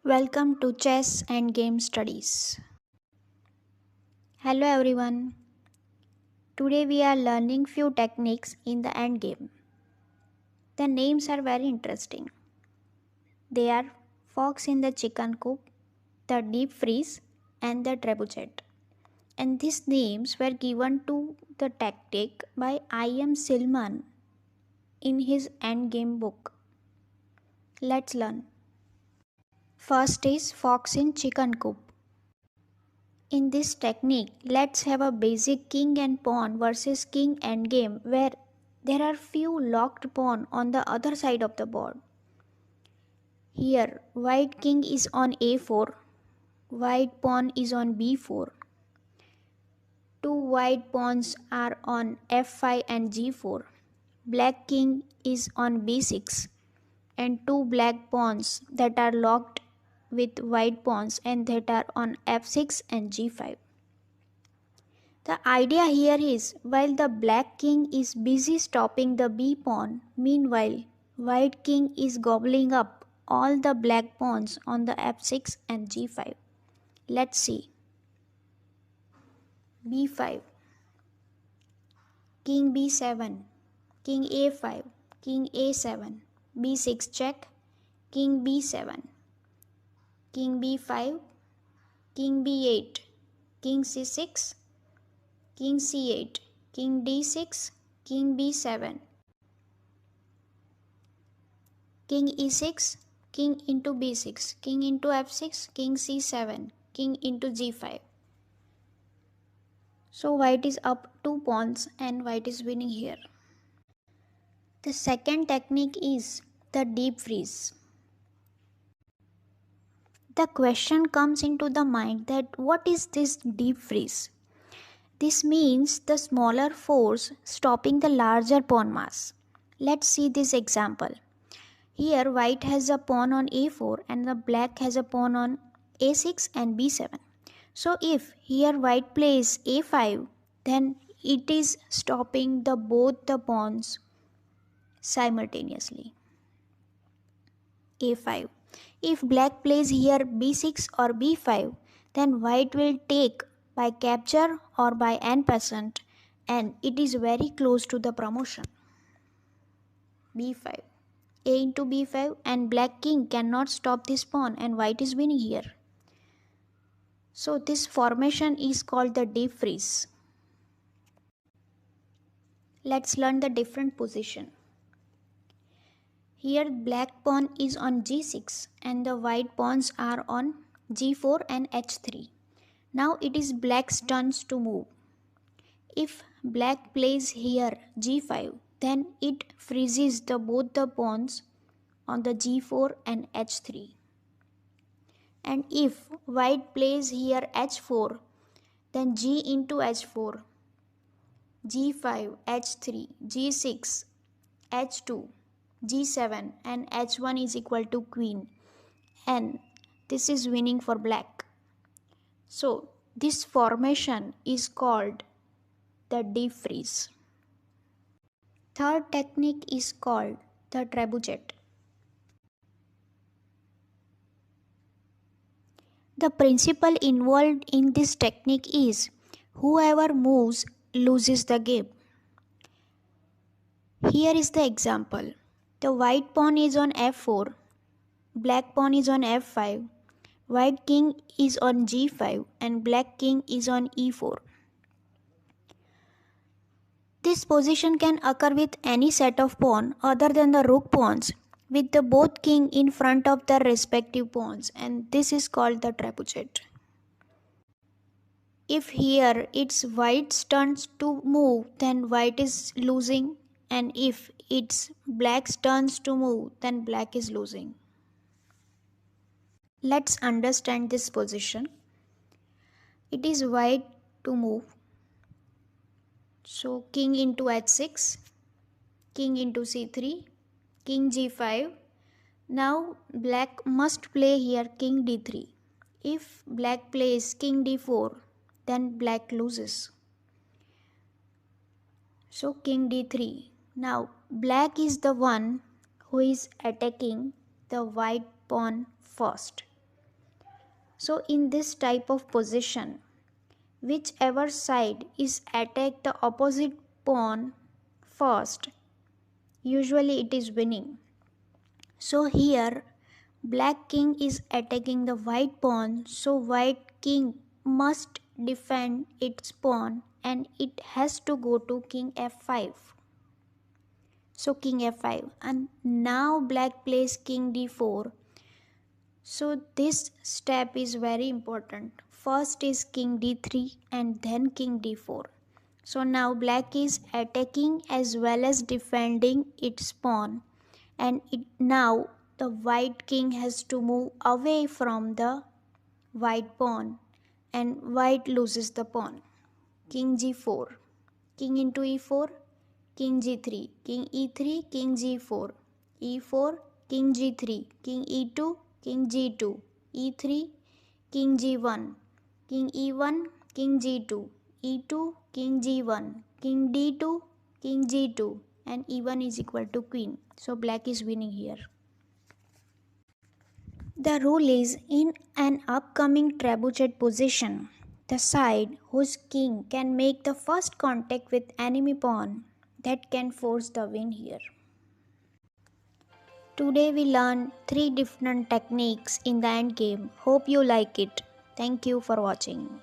Welcome to Chess and Game Studies. Hello everyone. Today we are learning few techniques in the endgame. The names are very interesting. They are fox in the chicken coop, the deep freeze, and the trebuchet. And these names were given to the tactic by I.M. Silman in his endgame book. Let's learn. First is fox in chicken coop. In this technique, let's have a basic king and pawn versus king endgame where there are few locked pawn on the other side of the board. Here, white king is on a4, white pawn is on b4, two white pawns are on f5 and g4, black king is on b6, and two black pawns that are locked with white pawns and that are on f6 and g5. The idea here is while the black king is busy stopping the b pawn, meanwhile white king is gobbling up all the black pawns on the f6 and g5. Let's see. b5, king b7, king a5, king a7, b6 check, king b7, king b5, king b8, king c6, king c8, king d6, king b7, king e6, king into b6, king into f6, king c7, king into g5. So white is up 2 pawns and white is winning here. The second technique is the deep freeze. The question comes into the mind that what is this deep freeze? This means the smaller force stopping the larger pawn mass. Let's see this example. Here white has a pawn on a4 and the black has a pawn on a6 and b7. So if here white plays a5, then it is stopping both the pawns simultaneously. a5. If black plays here b6 or b5, then white will take by capture or by en-passant, and it is very close to the promotion. b5. A into b5 and black king cannot stop this pawn and white is winning here. So this formation is called the deep freeze. Let's learn the different position. Here black pawn is on g6 and the white pawns are on g4 and h3. Now it is black's turn to move. If black plays here g5, then it freezes both the pawns on the g4 and h3. And if white plays here h4, then g into h4, g5, h3, g6, h2, g7 and h1 is equal to queen, and this is winning for black. So this formation is called the deep freeze. Third technique is called the trebuchet. The principle involved in this technique is whoever moves loses the game. Here is the example. The white pawn is on f4, black pawn is on f5, white king is on g5 and black king is on e4. This position can occur with any set of pawn other than the rook pawns with both king in front of their respective pawns, and this is called the trebuchet. If here it's white's turn to move, then white is losing, and if it's black's turn to move, then black is losing. Let's understand this position. It is white to move. So king into h6, king into c3, king g5. Now black must play here king d3. If black plays king d4, then black loses. So king d3. Now black is the one who is attacking the white pawn first. So in this type of position, whichever side is attack the opposite pawn first, usually it is winning. So here black king is attacking the white pawn, so white king must defend its pawn and it has to go to king f5. So king f5, and now black plays king d4. So this step is very important. First is king d3 and then king d4. So now black is attacking as well as defending its pawn, and now the white king has to move away from the white pawn and white loses the pawn. King g4, king into e4, king g3, king e3, king g4, e4, king g3, king e2, king g2, e3, king g1, king e1, king g2, e2, king g1, king d2, king g2, and e1 is equal to queen. So black is winning here. The rule is in an upcoming trebuchet position, the side whose king can make the first contact with enemy pawn that can force the win here. Today we learned 3 different techniques in the endgame. Hope you like it. Thank you for watching.